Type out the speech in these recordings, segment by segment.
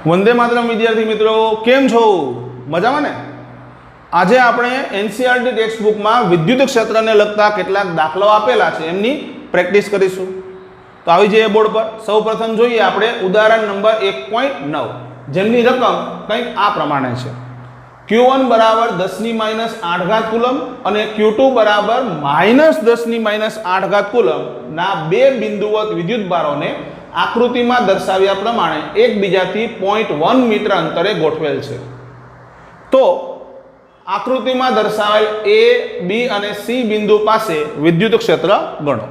वंदे मातरम विद्यार्थी मित्रों, केम छो? मजामां ने? आज આપણે एनसीईआरटी टेक्स्टबुक में विद्युत क्षेत्र ने लगता કેટલાક દાખલાઓ આપેલા છે એમની પ્રેક્ટિસ કરીશું। તો આવી જઈએ બોર્ડ પર। સૌપ્રથમ જોઈએ આપણે ઉદાહરણ નંબર 1.9 જેમની રકમ કંઈક આ પ્રમાણે છે। Q1 બરાબર 10⁻8 ઘાત કુલમ અને Q2 બરાબર -10⁻8 ઘાત કુલમ ના બે બિંદુવત વિદ્યુત ભારોને આકૃતિમાં દર્શાવ્યા પ્રમાણે એકબીજાથી 0.1 મીટર અંતરે ગોઠવેલ છે। તો આકૃતિમાં દર્શાવેલ A, B અને C બિંદુ પાસે વિદ્યુત ક્ષેત્ર ગણો।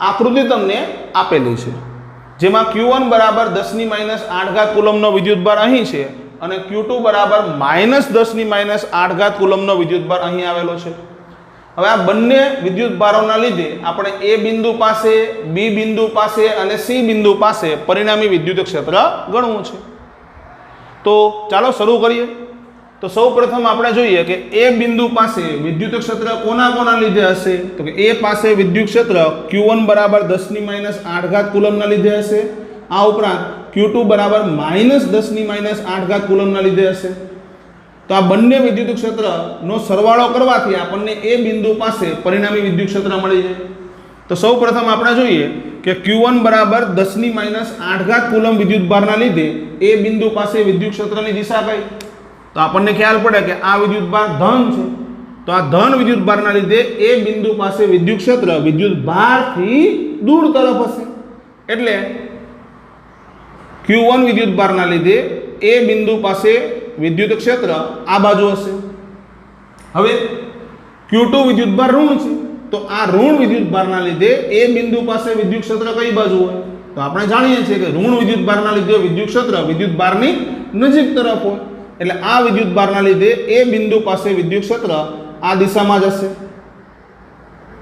આકૃતિ તમને આપેલી છે જેમાં Q1 બરાબર 10⁻8 ઘાત કુલમનો વિદ્યુતભાર અહીં છે અને Q2 બરાબર -10⁻8 ઘાત કુલમનો વિદ્યુતભાર અહીં આવેલો છે। હવે આ બંને વિદ્યુતભારોના લીધે આપણે A બિંદુ પાસે, B બિંદુ પાસે અને C બિંદુ પાસે પરિણામી વિદ્યુત ક્ષેત્ર ગણવું છે। તો ચાલો શરૂ કરીએ। तो सौ प्रथम આપણે જોઈએ કે A બિંદુ પાસે વિદ્યુત ક્ષેત્ર કોના લીધે હશે? તો કે A પાસે વિદ્યુત ક્ષેત્ર Q1 બરાબર 10⁻8 ઘાત કુલમના લીધે હશે। આ ઉપરાંત Q2 બરાબર -10⁻8 ઘાત કુલમના લીધે હશે। તો આ બંને વિદ્યુત ક્ષેત્રનો સરવાળો કરવાથી આપણને A બિંદુ પાસે પરિણામી વિદ્યુત ક્ષેત્ર મળી જાય। તો સૌ પ્રથમ આપણે જોઈએ કે Q1 બરાબર 10⁻8 ઘાત કુલમ વિદ્યુતભારના લીધે A બિંદુ પાસે વિદ્યુત ક્ષેત્રની દિશા કઈ? तो आपने ख्याल पड़े कि आ विद्युतभार धन है। तो आ धन विद्युतभारना लीधे ए बिंदु पासे विद्युत क्षेत्र विद्युतभार थी दूर तरफ हशे। एटले Q1 विद्युतभारना लीधे ए बिंदु पासे विद्युत क्षेत्र आ बाजू हशे। हवे Q2 विद्युतभार ऋण है। तो आ ऋण विद्युतभारना लीधे ए बिंदु पासे विद्युत क्षेत्र कई बाजू होय? तो आपणे जाणीए छीए कि ऋण विद्युतभारना लीधे विद्युत क्षेत्र विद्युतभारनी नजीक तरफ होय। એટલે આ વિદ્યુતભારના લીધે એ બિંદુ પાસે વિદ્યુત ક્ષેત્ર આ દિશામાં જ હશે,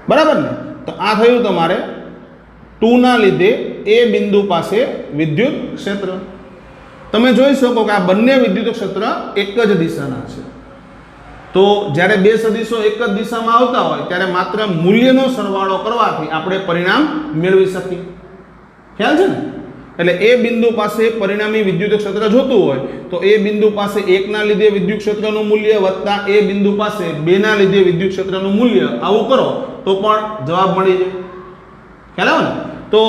બરાબર ને? તો આ થયું તમારે 2 ના લીધે એ બિંદુ પાસે વિદ્યુત ક્ષેત્ર। તમે જોઈ શકો કે આ બંને વિદ્યુત ક્ષેત્ર એક જ દિશાના છે। તો જ્યારે બે સદિશો એક જ દિશામાં આવતા હોય ત્યારે માત્ર મૂલ્યનો સરવાળો કરવાથી આપણે પરિણામ મેળવી શકીએ। ખ્યાલ છે ને? એટલે એ બિંદુ પાસે પરિણામી વિદ્યુત ક્ષેત્ર જોતું હોય તો એ બિંદુ પાસે 1 ના લીધે વિદ્યુત ક્ષેત્રનું મૂલ્ય વત્તા એ બિંદુ પાસે 2 ના લીધે વિદ્યુત ક્ષેત્રનું મૂલ્ય આવું કરો તો પણ જવાબ મળી જાય। ખ્યાલ આવે ને? તો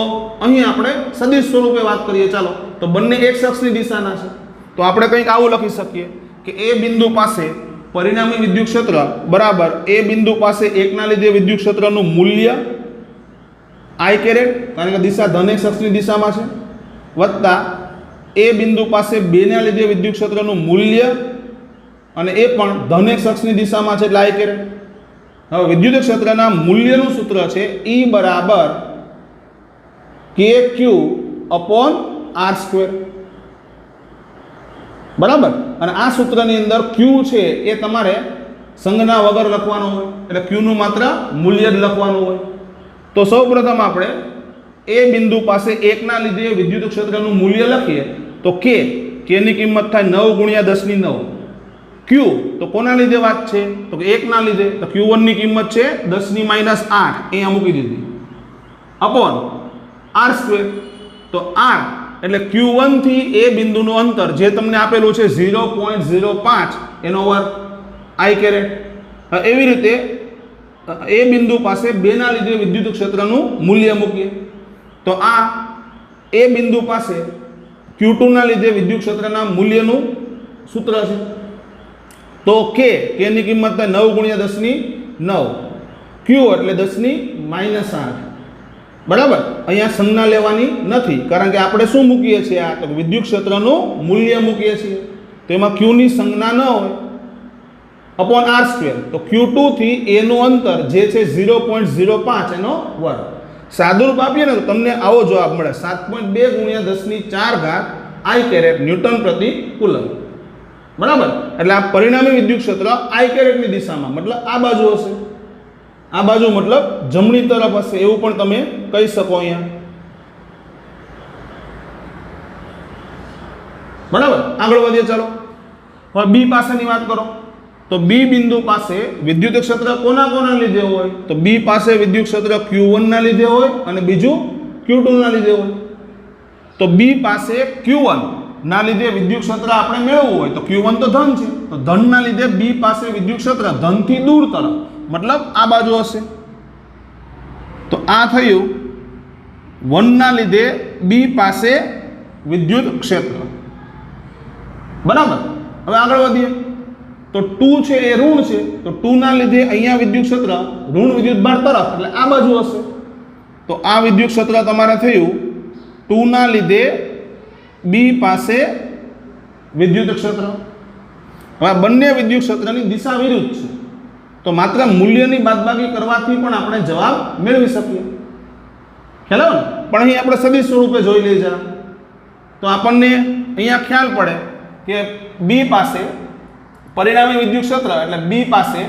અહીં આપણે સદિશ સ્વરૂપે વાત કરીએ। ચાલો, તો બંને એક અક્ષની દિશાના છે તો આપણે કંઈક આવું લખી શકીએ કે એ બિંદુ પાસે પરિણામી વિદ્યુત ક્ષેત્ર બરાબર એ બિંદુ પાસે 1 ના લીધે વિદ્યુત ક્ષેત્રનું મૂલ્ય I કેરેટ, કારણ કે દિશા ધન એક અક્ષની દિશામાં છે, वत्ता ए बिंदु पासे 2 ना लीधे विद्युत क्षेत्रનું मूल्य અને એ પણ ધન એક અક્ષની દિશામાં છે એટલે I કેરેટ। હવે વિદ્યુત ક્ષેત્રના મૂલ્યનું સૂત્ર છે E બરાબર KQ અપોન R², બરાબર? અને આ સૂત્રની અંદર Q છે એ તમારે સંજ્ઞા વગર લખવાનો હોય એટલે Q નું માત્ર મૂલ્ય જ લખવાનું હોય। તો સૌપ્રથમ આપણે ए बिंदु पासे 1 ना लीधे विद्युत क्षेत्रનું મૂલ્ય લખીએ તો k ની કિંમત થાય 9 × 10⁹। q તો કોના લીધે વાત છે? તો કે 1 ના લીધે, તો Q1 ની કિંમત છે 10⁻8 અહીંયા મૂકી દીધી અપોન R²। તો R એટલે Q1 થી એ બિંદુનું અંતર જે તમને આપેલું છે 0.05 એનો વર્ગ I કેરેટ। એવી રીતે એ બિંદુ પાસે 2 ના લીધે વિદ્યુત ક્ષેત્રનું મૂલ્ય મૂકીએ तो आ ए बिंदु पासे Q2 ना लीधे विद्युत क्षेत्रना मूल्यનું सूत्र है। तो k ની કિંમત 9 × 10⁹, Q એટલે 10⁻8, બરાબર? અહીંયા સંજ્ઞા લેવાની નથી કારણ કે આપણે શું મૂકીએ છીએ? આ તો વિદ્યુત ક્ષેત્રનું મૂલ્ય મૂકીએ છીએ તો એમાં Q ની સંજ્ઞા ન હોય અપોન R²। તો Q2 થી A નું અંતર જે છે 0.05 એનો વર્ગ। સાદુરૂપ આપીએ ને તો તમને આવો જવાબ મળે 7.2 × 10⁴ I કેરેટ ન્યૂટન પ્રતિ કુલમ, બરાબર? એટલે આ પરિણામી વિદ્યુત ક્ષેત્ર I કેરેટની દિશામાં મતલબ આ બાજુ હશે। આ બાજુ મતલબ જમણી તરફ હશે એવું પણ તમે કહી શકો અહીંયા, બરાબર? આગળ વધીએ ચાલો। હવે B પાસેની વાત કરો तो B बिंदु पासे विद्युत क्षेत्र कोना लीधे होय? तो B पासे विद्युत क्षेत्र Q1 ना लीधे होय अने बीजू Q2 ना लीधे होय। तो B पासे Q1 ના લીધે વિદ્યુત ક્ષેત્ર આપણે મેળવવું હોય તો Q1 તો ધન છે, તો ધનના લીધે B પાસે વિદ્યુત ક્ષેત્ર ધનથી દૂર તરફ, મતલબ આ બાજુ હશે. તો આ થયું 1 ના લીધે B પાસે વિદ્યુત ક્ષેત્ર. બરાબર. હવે આગળ વધીએ તો 2 છે એ ઋણ છે, તો 2 ના લીધે અહીંયા વિદ્યુત ક્ષેત્ર ઋણ વિદ્યુત ભાર તરફ, એટલે આ બાજુ હશે. તો આ વિદ્યુત ક્ષેત્ર તમારે થયું 2 ના લીધે B પાસે વિદ્યુત ક્ષેત્ર. હવે બંને વિદ્યુત ક્ષેત્રની દિશા વિરુદ્ધ છે, તો માત્ર મૂલ્યની બાદબાકી કરવાથી પણ આપણે જવાબ મેળવી શકીએ. ખ્યાલ આવે ને? પણ અહીં આપણે સદિશ સ્વરૂપે જોઈ લઈએ જરા, તો આપણને અહીંયા ખ્યાલ પડે કે B પાસે પરિણામી વિદ્યુત ક્ષેત્ર એટલે B પાસે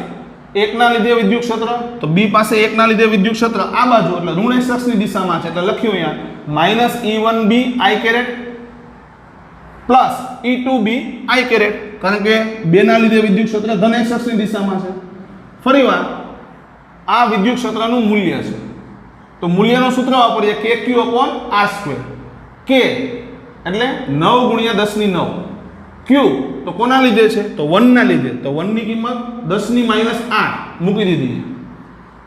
1 ના લીધે વિદ્યુત ક્ષેત્ર, તો B પાસે 1 ના લીધે વિદ્યુત ક્ષેત્ર આ બાજુ એટલે ઋણ x અક્ષની દિશામાં છે, એટલે લખ્યું અહીંયા -E1b I caret plus E2b I caret, કારણ કે 2 ના લીધે વિદ્યુત ક્ષેત્ર ધન x અક્ષની દિશામાં છે. ફરીવાર આ વિદ્યુત ક્ષેત્રનું મૂલ્ય છે, તો મૂલ્યનું સૂત્ર વાપરીએ KQ/R². K એટલે 9 × 10⁹. Q તો કોના લીધે છે? તો 1 ના લીધે, તો 1 ની કિંમત 10⁻8 મૂકી દીધી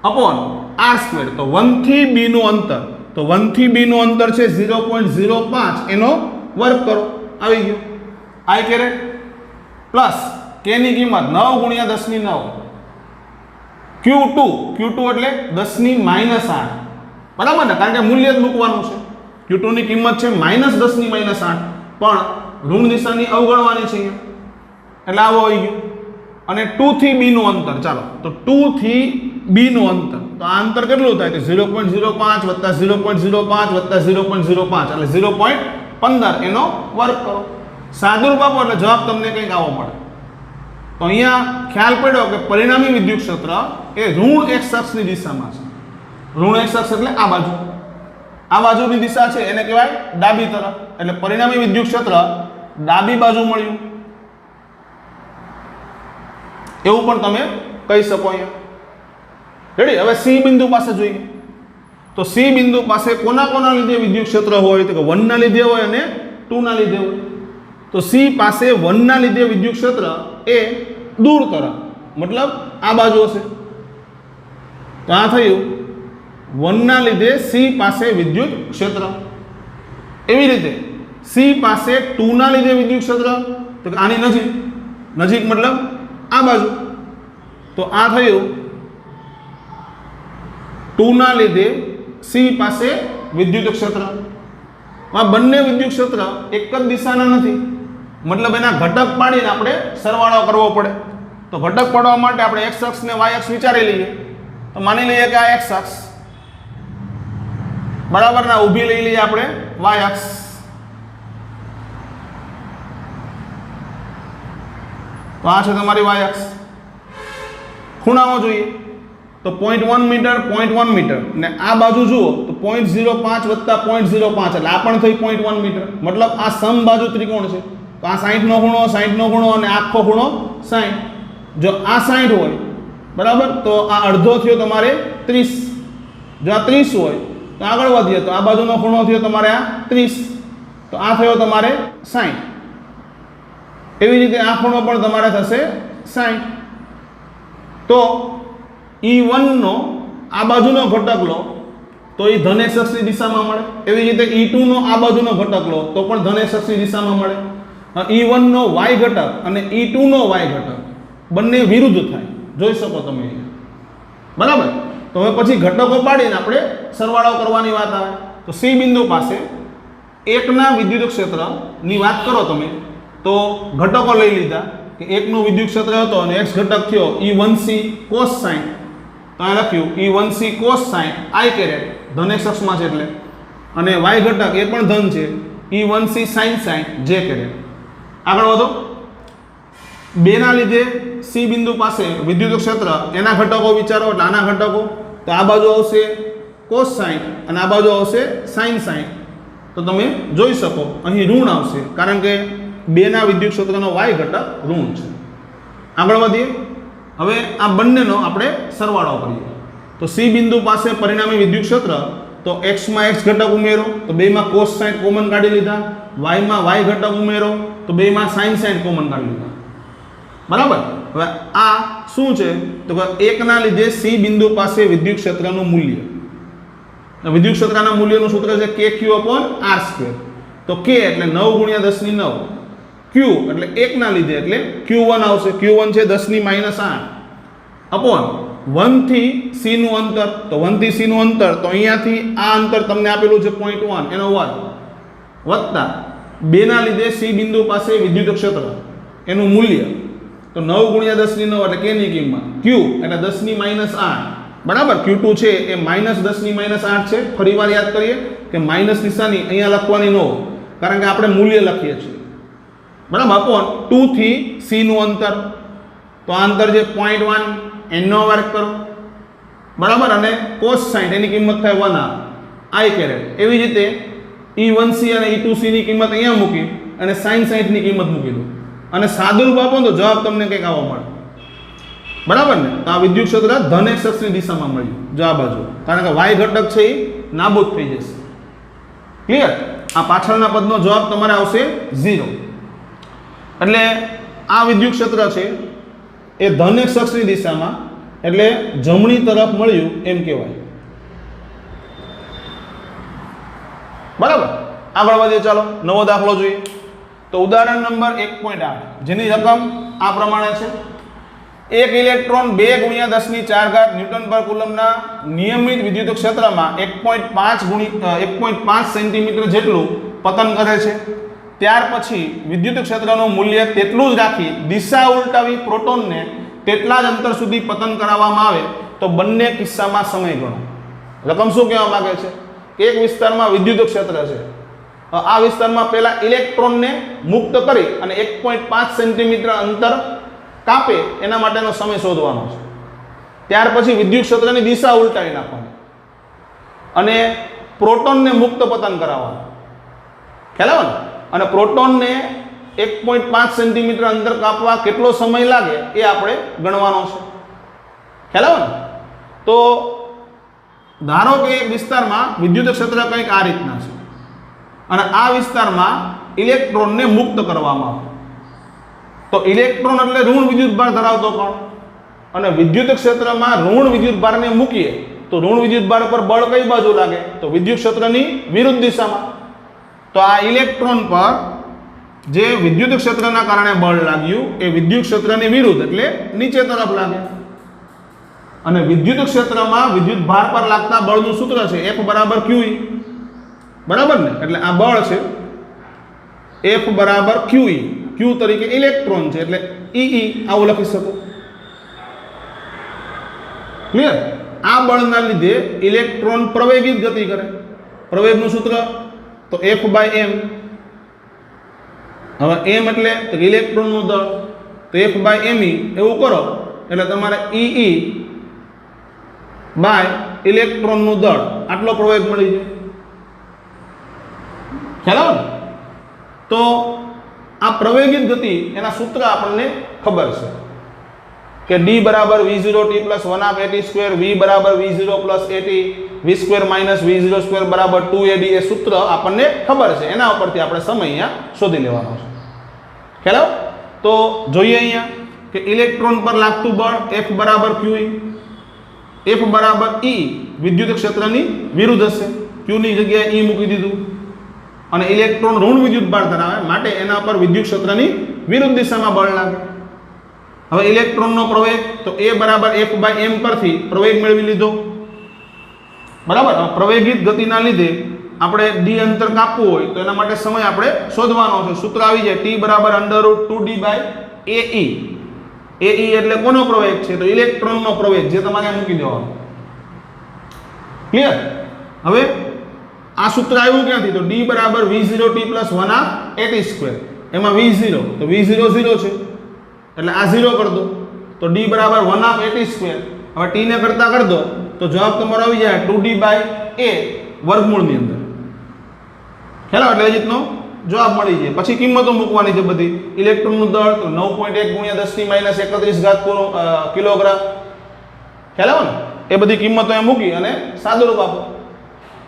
અપોન R², તો 1 થી B નું અંતર, તો 1 થી B નું અંતર છે 0.05, એનો વર્ગ કરો, આવી ગયો I કેરેટ પ્લસ K ની કિંમત 9 × 10⁹. Q2 એટલે 10⁻8, બરાબર ને? કારણ કે મૂલ્ય જ મૂકવાનું છે. Q2 ની કિંમત છે -10⁻8, પણ ઋણ દિશાની અવગણવાની છે અહીંયા, એટલે આવો આવી ગયો. અને 2 થી B નું અંતર, ચાલો તો 2 થી B નું અંતર, તો આ અંતર કેટલું થાય? તો 0.05 વત્તા 0.05 વત્તા 0.05 એટલે 0.15, એનો વર્ગ કરો. સાદુરૂપ આપો એટલે જવાબ તમને કંઈક આવો મળે. તો અહીંયા ખ્યાલ પડ્યો કે પરિણામી વિદ્યુત ક્ષેત્ર એ ઋણ x અક્ષની દિશામાં છે. ઋણ x અક્ષ એટલે આ બાજુ, આ બાજુની દિશા છે એને કહેવાય ડાબી તરફ, એટલે પરિણામી વિદ્યુત ક્ષેત્ર ડાબી બાજુ મળ્યું, એવું પણ તમે કહી શકો અહીંયા. રેડી? હવે C બિંદુ પાસે જોઈએ, તો C બિંદુ પાસે કોના લીધે વિદ્યુત ક્ષેત્ર હોય? તો કે 1 ના લીધે હોય અને 2 ના લીધે હોય. તો C પાસે 1 ના લીધે વિદ્યુત ક્ષેત્ર એ દૂર તરફ, મતલબ આ બાજુ હશે. તો આ થયું 1 ના લીધે C પાસે વિદ્યુત ક્ષેત્ર. એવી રીતે C પાસે 2 ના લીધે વિદ્યુત ક્ષેત્ર, તો કે આની નજીક મતલબ આ બાજુ. તો આ થયું 2 ના લીધે C પાસે વિદ્યુત ક્ષેત્ર. આ બંને વિદ્યુત ક્ષેત્ર એક જ દિશાના નથી, મતલબ એના ઘટક પાડીને આપણે સરવાળો કરવો પડે. તો ઘટક પાડવા માટે આપણે x અક્ષ ને y અક્ષ વિચારી લઈએ. તો માની લઈએ કે આ x અક્ષ બરાબર ના ઊભી લઈ લઈએ આપણે y અક્ષ. તો આ છે તમારી y અક્ષ. ખૂણાઓ જોઈએ તો 0.1 મીટર 0.1 મીટર, ને આ બાજુ જુઓ તો 0.05 વત્તા 0.05 એટલે આ પણ થઈ 0.1 મીટર, મતલબ આ સમબાજુ ત્રિકોણ છે. તો આ 60 નો ખૂણો 60 નો ખૂણો અને આખો ખૂણો 60. જો આ 60 હોય બરાબર, તો આ અડધો થયો તમારે 30. જો આ 30 હોય તો આગળ વધીએ તો આ બાજુનો ખૂણો થયો તમારે આ 30, તો આ થયો તમારે 60. એવી રીતે આ ખૂણો પણ તમારે થશે 60. તો E1 નો આ બાજુનો ઘટક લો તો એ ધન x અક્ષની દિશામાં મળે. એવી રીતે E2 નો આ બાજુનો ઘટક લો તો પણ ધન x અક્ષની દિશામાં મળે. E1 નો y ઘટક અને E2 નો y ઘટક બંને વિરુદ્ધ થાય, જોઈ શકો તમે બરાબર. તો હવે પછી ઘટકો પાડીને આપણે સરવાળો કરવાની વાત આવે. તો C બિંદુ પાસે 1 ના વિદ્યુત ક્ષેત્રની વાત કરો તમે, તો ઘટકો લઈ લીધા કે 1 નું વિદ્યુત ક્ષેત્ર હતો અને x ઘટક થયો E1c cos 60, તો આ લખ્યું E1c cos 60 I કેરેટ, ધન x અક્ષમાં છે એટલે, અને y ઘટક એ પણ ધન છે E1c sin 60 j કેરેટ. આગળ વધો. 2 ના લીધે C બિંદુ પાસે વિદ્યુત ક્ષેત્ર એના ઘટકો વિચારો, એટલે આના ઘટકો, તો આ બાજુ આવશે cos 60 અને આ બાજુ આવશે sin 60. તો તમે જોઈ શકો અહીં ઋણ આવશે, કારણ કે 2 ના વિદ્યુત ક્ષેત્રનો y ઘટક ઋણ છે. આગળ વધીએ. હવે આ બંનેનો આપણે સરવાળો કરીએ. તો C બિંદુ પાસે પરિણામી વિદ્યુત ક્ષેત્ર તો x માં x ઘટક ઉમેરો તો બેમાં cos 60 કોમન કાઢી લીધા, y માં y ઘટક ઉમેરો તો બેમાં sin 60 કોમન કાઢી લીધા. બરાબર. હવે આ શું છે તો કે 1 ના લીધે c બિંદુ પાસે વિદ્યુત ક્ષેત્રનું મૂલ્ય. વિદ્યુત ક્ષેત્રના મૂલ્યનું સૂત્ર છે kq/r². તો k એટલે 9 × 10⁹. q એટલે 1 ના લીધે એટલે q1 આવશે. q1 છે 10⁻8 અપોન 1 થી c નું અંતર. તો 1 થી c નું અંતર તો અહીંયાથી આ અંતર તમને આપેલું છે 0.1 એનો વર્ગ વત્તા 2 ના લીધે c બિંદુ પાસે વિદ્યુત ક્ષેત્ર એનું મૂલ્ય. તો 9 × 10⁹ એટલે k ની કિંમત, q એટલે 10⁻8. બરાબર. q2 છે એ -10⁻8 છે. ફરીવાર યાદ કરીએ કે માઈનસ નિશાની અહીંયા લખવાની ન હોય કારણ કે આપણે મૂલ્ય લખીએ છીએ. બરાબર. અપોન 2 થી c નું અંતર તો આ અંતર છે 0.1 એનો વર્ગ કરો. બરાબર. અને cos 60 એની કિંમત થાય 1/r i કેરેટ. એવી જ રીતે e1c અને e2c ની કિંમત અહીંયા મૂકી અને sin 60 ની કિંમત મૂકી દો અને સાદુરૂપ આપો તો જવાબ તમને કંઈક આવો મળે. બરાબર ને. તો આ વિદ્યુત ક્ષેત્ર ધન x અક્ષની દિશામાં મળ્યું જવાબ બાજુ, કારણ કે y ઘટક છે એ નાબૂદ થઈ જશે. ક્લિયર. આ પાછળના પદનો જવાબ તમારે આવશે 0. એટલે આ વિદ્યુત ક્ષેત્ર છે એ ધન x અક્ષની દિશામાં એટલે જમણી તરફ મળ્યું એમ કહેવાય. બરાબર. આગળ વધીએ. ચાલો નવો દાખલો જોઈએ. તો ઉદાહરણ નંબર 1.8 જેની રકમ આ પ્રમાણે છે. એક ઇલેક્ટ્રોન 2 × 10⁴ ન્યૂટન પર કુલમના નિયમિત વિદ્યુત ક્ષેત્રમાં 1.5 સેન્ટીમીટર જેટલું પતન કરે છે. ત્યાર પછી વિદ્યુત ક્ષેત્રનું મૂલ્ય તેટલું જ રાખી દિશા ઉલટાવી પ્રોટોનને તેટલા જ અંતર સુધી પતન કરાવવામાં આવે તો બંને કિસ્સામાં સમય ગણો. રકમ શું કહેવા માંગે છે કે એક વિસ્તારમાં વિદ્યુત ક્ષેત્ર છે. આ વિસ્તારમાં પહેલા ઇલેક્ટ્રોનને મુક્ત કરી અને 1.5 સેન્ટીમીટર અંતર કાપે એના માટેનો સમય શોધવાનો છે. ત્યાર પછી વિદ્યુત ક્ષેત્રની દિશા ઉલટાવી નાખવાની અને પ્રોટોનને મુક્ત પતન કરાવવાનું. ખ્યાલ આવે ને. અને પ્રોટોનને 1.5 સેન્ટીમીટર અંતર કાપવા કેટલો સમય લાગે એ આપણે ગણવાનો છે. ખ્યાલ આવે ને. તો ધારો કે એક વિસ્તારમાં વિદ્યુત ક્ષેત્ર કંઈક આ રીતના છે અને આ વિસ્તારમાં ઇલેક્ટ્રોનને મુક્ત કરવામાં આવે તો ઇલેક્ટ્રોન એટલે ઋણ વિદ્યુતભાર ધરાવતો કણ અને વિદ્યુત ક્ષેત્રમાં ઋણ વિદ્યુતભારને મૂકીએ તો ઋણ વિદ્યુતભાર પર બળ કઈ બાજુ લાગે તો વિદ્યુત ક્ષેત્રની વિરુદ્ધ દિશામાં. તો આ ઇલેક્ટ્રોન પર જે વિદ્યુત ક્ષેત્રના કારણે બળ લાગ્યું એ વિદ્યુત ક્ષેત્રની વિરુદ્ધ એટલે નીચે તરફ લાગે. અને વિદ્યુત ક્ષેત્રમાં વિદ્યુત ભાર પર લાગતા બળનું સૂત્ર છે F = QE. બરાબર ને. એટલે આ બળ છે F = QE. Q તરીકે ઇલેક્ટ્રોન છે એટલે EE આવું લખી શકો. ક્લિયર. આ બળના લીધે ઇલેક્ટ્રોન પ્રવેગિત ગતિ કરે. પ્રવેગનું સૂત્ર તો F/m. હવે m એટલે ઇલેક્ટ્રોનનું દળ તો F/me એવું કરો એટલે તમારે EE ઇલેક્ટ્રોનનું દળ આટલો પ્રવેગ મળી જાય. ખ્યાલ આવે ને. તો આ પ્રવેગિત ગતિ એના સૂત્ર આપણને ખબર છે કે D = V0t + 1/at², V = V0 + at, v² - v02 = 2ad એ સૂત્ર આપણને ખબર છે. એના ઉપરથી આપણે સમય અહીંયા શોધી લેવાનો છે. ખ્યાલ આવે. તો જોઈએ અહીંયા કે ઇલેક્ટ્રોન પર લાગતું બળ F = QE. F = E વિદ્યુત ક્ષેત્રની વિરુદ્ધ હશે. Q ની જગ્યાએ E મૂકી દીધું અને ઇલેક્ટ્રોન ઋણ વિદ્યુતભાર ધરાવે માટે એના પર વિદ્યુત ક્ષેત્રની વિરુદ્ધ દિશામાં બળ લાગે. હવે ઇલેક્ટ્રોનનો પ્રવેગ તો A = F/m પરથી પ્રવેગ મેળવી લીધો. બરાબર. પ્રવેગિત ગતિના લીધે આપણે d અંતર કાપવું હોય તો એના માટે સમય આપણે શોધવાનો છે. સૂત્ર આવી જાય T = √2d/AE. AE એટલે કોનો પ્રવેગ છે તો ઇલેક્ટ્રોનનો પ્રવેગ જે તમારે મૂકી દેવાનો. ક્લિયર. હવે આ સૂત્ર આવ્યું ક્યાંથી તો D = V0t + 1/at². એમાં V0 તો V0 0 છે એટલે આ 0 કરી દો તો D = 1/at². હવે t ને કરતા કરી દો તો જવાબ તમારો આવી જાય 2d/a વર્ગમૂળની અંદર. ખ્યાલ એટલે એ રીતનો જવાબ મળી જાય. પછી કિંમતો મૂકવાની છે બધી. ઇલેક્ટ્રોનનું દળ તો 9.1 × 10⁻31 કિલોગ્રામ. ખ્યાલ આવે ને. એ બધી કિંમતો એ મૂકી અને સાદુરૂપ આપો.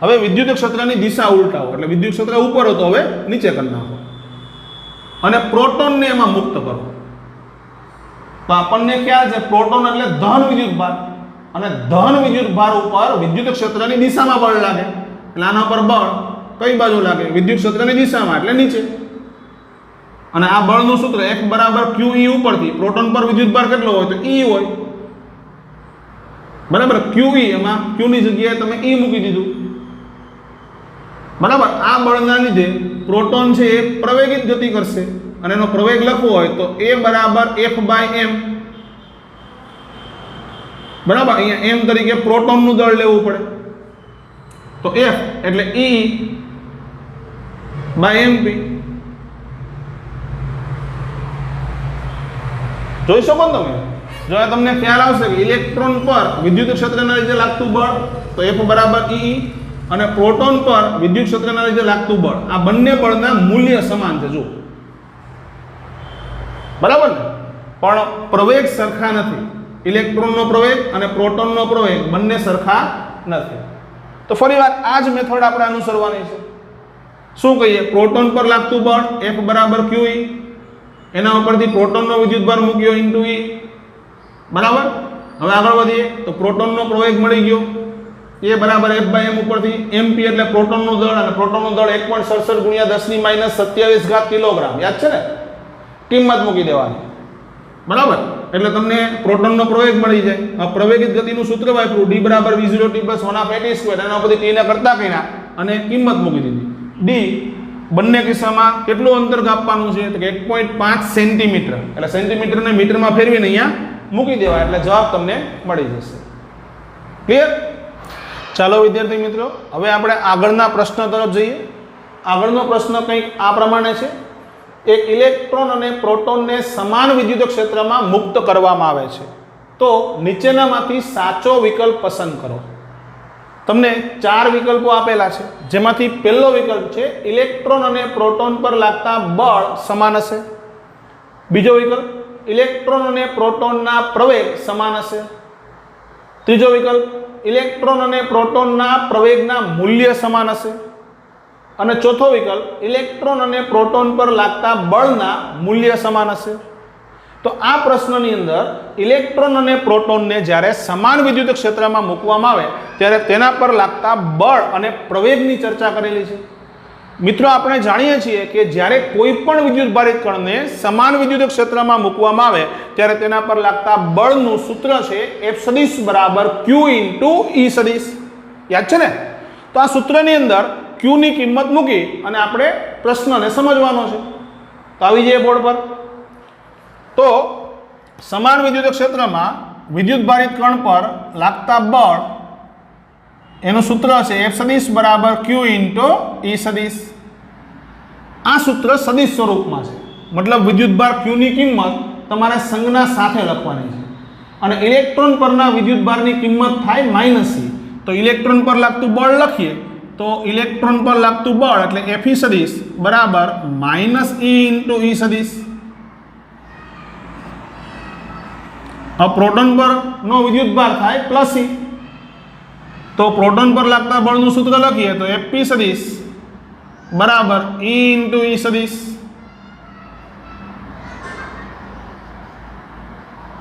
હવે વિદ્યુત ક્ષેત્રની દિશા ઉલટાવો, એટલે વિદ્યુત ક્ષેત્ર ઉપર હતો હવે નીચે કરી નાખો અને પ્રોટોનને એમાં મુક્ત કરો. તો આપણને ખ્યાલ છે પ્રોટોન એટલે ધન વિદ્યુત ભાર, અને ધન વિદ્યુત ભાર ઉપર વિદ્યુત ક્ષેત્રની દિશામાં બળ લાગે. એટલે આના પર બળ કઈ બાજુ લાગે? વિદ્યુત ક્ષેત્રની દિશામાં, એટલે નીચે. અને આ બળનું સૂત્ર F બરાબર QE ઉપરથી પ્રોટોન પર વિદ્યુત ભાર કેટલો હોય તો E હોય, બરાબર. QE એમાં Q ની જગ્યાએ તમે E મૂકી દીધું, બરાબર. આ બળના લીધે પ્રોટોન છે એ પ્રવેગિત ગતિ કરશે, અને એનો પ્રવેગ લખવો હોય તો A બરાબર F/m, બરાબર. અહીંયા m તરીકે પ્રોટોનનું દળ લેવું પડે, તો F એટલે E/mp. જોઈ શકો ને તમે, જો તમને ખ્યાલ આવશે કે ઇલેક્ટ્રોન પર વિદ્યુત ક્ષેત્રના લીધે લાગતું બળ તો F બરાબર E, અને પ્રોટોન પર વિદ્યુત ક્ષેત્રના લીધે લાગતું બળ, આ બંને બળના મૂલ્ય સમાન છે, જો, બરાબર ને. પણ પ્રવેગ સરખા નથી. ઇલેક્ટ્રોનનો પ્રવેગ અને પ્રોટોનનો પ્રવેગ બંને સરખા નથી. તો ફરીવાર આ જ મેથડ આપણે અનુસરવાની છે. શું કહીએ? પ્રોટોન પર લાગતું બળ F બરાબર QE, એના ઉપરથી પ્રોટોનનો વિદ્યુતભાર મૂક્યો ઇન્ટુ E, બરાબર. હવે આગળ વધીએ તો પ્રોટોનનો પ્રવેગ મળી ગયો A બરાબર F/m ઉપરથી mp એટલે પ્રોટોનનું દળ, અને પ્રોટોનનું દળ 1.67 × 10⁻27 કિલોગ્રામ. યાદ છે ને? કિંમત મૂકી દેવાની, બરાબર. એટલે તમને પ્રોટોનનો પ્રવેગ મળી જાય. આ પ્રવેગિત ગતિનું સૂત્ર વાપર્યું D બરાબર V0t + 1/8², એના ઉપરથી t ને કરતા કર્યા અને કિંમત મૂકી દીધી. D બંને કિસ્સામાં કેટલું અંતર કાપવાનું છે તો કે 1.5 સેન્ટીમીટર, એટલે સેન્ટીમીટરને મીટરમાં ફેરવીને અહીંયા મૂકી દેવા એટલે જવાબ તમને મળી જશે. ક્લિયર? ચાલો વિદ્યાર્થી મિત્રો, હવે આપણે આગળના પ્રશ્ન તરફ જઈએ. આગળનો પ્રશ્ન કંઈક આ પ્રમાણે છે. એક ઇલેક્ટ્રોન અને પ્રોટોનને સમાન વિદ્યુત ક્ષેત્રમાં મુક્ત કરવામાં આવે છે, તો નીચેનામાંથી સાચો વિકલ્પ પસંદ કરો. તમને 4 વિકલ્પો આપેલા છે, જેમાંથી પહેલો વિકલ્પ છે ઇલેક્ટ્રોન અને પ્રોટોન પર લાગતા બળ સમાન હશે. બીજો વિકલ્પ ઇલેક્ટ્રોન અને પ્રોટોનના પ્રવેગ સમાન હશે. ત્રીજો વિકલ્પ ઇલેક્ટ્રોન અને પ્રોટોનના પ્રવેગના મૂલ્ય સમાન હશે. અને ચોથો વિકલ્પ ઇલેક્ટ્રોન અને પ્રોટોન પર લાગતા બળના મૂલ્ય સમાન હશે. તો આ પ્રશ્નની અંદર ઇલેક્ટ્રોન અને પ્રોટોનને જ્યારે સમાન વિદ્યુત ક્ષેત્રમાં મૂકવામાં આવે ત્યારે તેના પર લાગતા બળ અને પ્રવેગની ચર્ચા કરેલી છે. મિત્રો, આપણે જાણીએ છીએ કે જ્યારે કોઈ પણ વિદ્યુતભારિત કણને સમાન વિદ્યુત ક્ષેત્રમાં મૂકવામાં આવે ત્યારે તેના પર લાગતા બળનું સૂત્ર છે F સદિશ બરાબર Q × E સદિશ. યાદ છે ને? તો આ સૂત્રની અંદર Q ની કિંમત મૂકી અને આપણે પ્રશ્નને સમજવાનો છે. તો આવી જઈએ બોર્ડ પર. તો સમાન વિદ્યુત ક્ષેત્રમાં વિદ્યુતભારિત કણ પર લાગતા બળ એનું સૂત્ર છે F સદિશ બરાબર Q × E સદિશ. આ સૂત્ર સદિશ સ્વરૂપમાં છે, મતલબ વિદ્યુતભાર Q ની કિંમત તમારે સંજ્ઞા સાથે લખવાની છે, અને ઇલેક્ટ્રોન પરના વિદ્યુતભારની કિંમત થાય -E. તો ઇલેક્ટ્રોન પર લાગતું બળ લખીએ તો ઇલેક્ટ્રોન પર લાગતું બળ એટલે Fe સદિશ બરાબર -E × E સદિશ. પ્રોટોન પરનો વિદ્યુતભાર થાય +E, તો પ્રોટોન પર લાગતા બળનું સૂત્ર લખીએ તો Fp સદિશ બરાબર E × E સદિશ.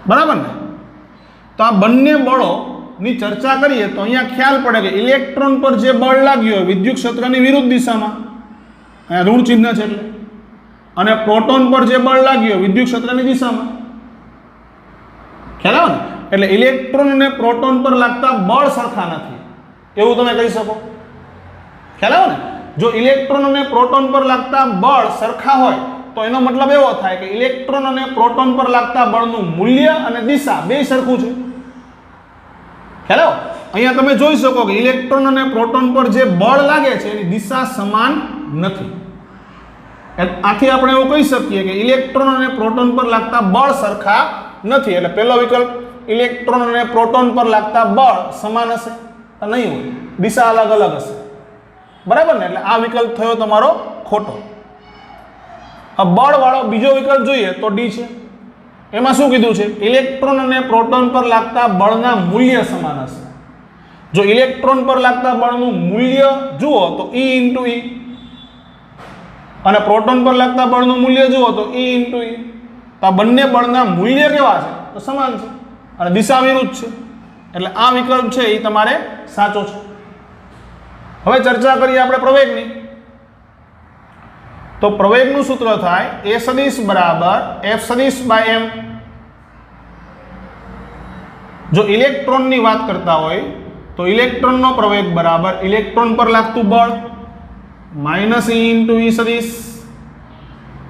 બરાબર ને? તો આ બંને બળોની ચર્ચા કરીએ તો અહીંયા ખ્યાલ પડે કે ઇલેક્ટ્રોન પર જે બળ લાગ્યું હોય વિદ્યુત ક્ષેત્રની વિરુદ્ધ દિશામાં, અહીંયા ઋણ ચિહ્ન છે એટલે, અને પ્રોટોન પર જે બળ લાગ્યું હોય વિદ્યુત ક્ષેત્રની દિશામાં. ખ્યાલ આવે ને? એટલે ઇલેક્ટ્રોન અને પ્રોટોન પર લાગતા બળ સરખા નથી એવું તમે કહી શકો. ખ્યાલ આવે ને? જો ઇલેક્ટ્રોન અને પ્રોટોન પર લાગતા બળ સરખા હોય તો એનો મતલબ એવો થાય કે ઇલેક્ટ્રોન અને પ્રોટોન પર લાગતા બળનું મૂલ્ય અને દિશા બે સરખું છે. ખ્યાલ આવે? અહીંયા તમે જોઈ શકો કે ઇલેક્ટ્રોન અને પ્રોટોન પર જે બળ લાગે છે એની દિશા સમાન નથી. આથી આપણે એવું કહી શકીએ કે ઇલેક્ટ્રોન અને પ્રોટોન પર લાગતા બળ સરખા નથી. એટલે પહેલો વિકલ્પ ઇલેક્ટ્રોન અને પ્રોટોન પર લાગતા બળ સમાન હશે? નહીં હોય, દિશા અલગ અલગ હશે. બરાબર ને? એટલે આ વિકલ્પ થયો તમારો ખોટો. આ બળ વાળો બીજો વિકલ્પ જોઈએ તો D છે. એમાં શું કીધું છે? ઇલેક્ટ્રોન અને પ્રોટોન પર લાગતા બળના મૂલ્ય સમાન હશે. જો ઇલેક્ટ્રોન પર લાગતા બળનું મૂલ્ય જુઓ તો E ઇન્ટુ E, અને પ્રોટોન પર લાગતા બળનું મૂલ્ય જુઓ તો E ઇન્ટુ E. તો આ બંને બળના મૂલ્ય કેવા છે? તો સમાન છે અને દિશા વિરુદ્ધ છે, એટલે આ વિકલ્પ છે એ તમારે સાચો છે. હવે ચર્ચા કરીએ આપણે પ્રવેગની. તો પ્રવેગનું સૂત્ર થાય A સદિશ બરાબર F સદિશ બાય m. જો ઇલેક્ટ્રોનની વાત કરતા હોય તો ઇલેક્ટ્રોનનો પ્રવેગ બરાબર ઇલેક્ટ્રોન પર લાગતું બળ માઇનસ E ઇન્ટુ E સદિશ